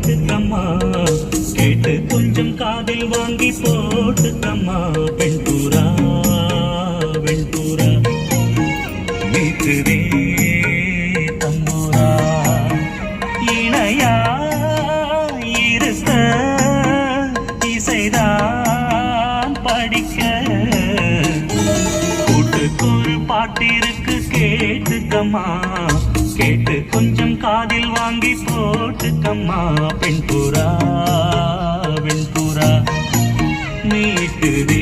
கேட்டுக்கம்மா கேட்டு கொஞ்சம் காதில் வாங்கி போட்டுக்கம்மா வெண்புறா வெண்புறா வீட்டுதே தம்புரா இணையா இருக்க இசைதான் படிக்க கூட்டுக்கொரு பாட்டிருக்கு கேட்டுக்கம்மா கேட்டு கொஞ்சம் காதில் வாங்கி போட்டுக்கம்மா வெண்புறா வெண்புறா மீட்டுதே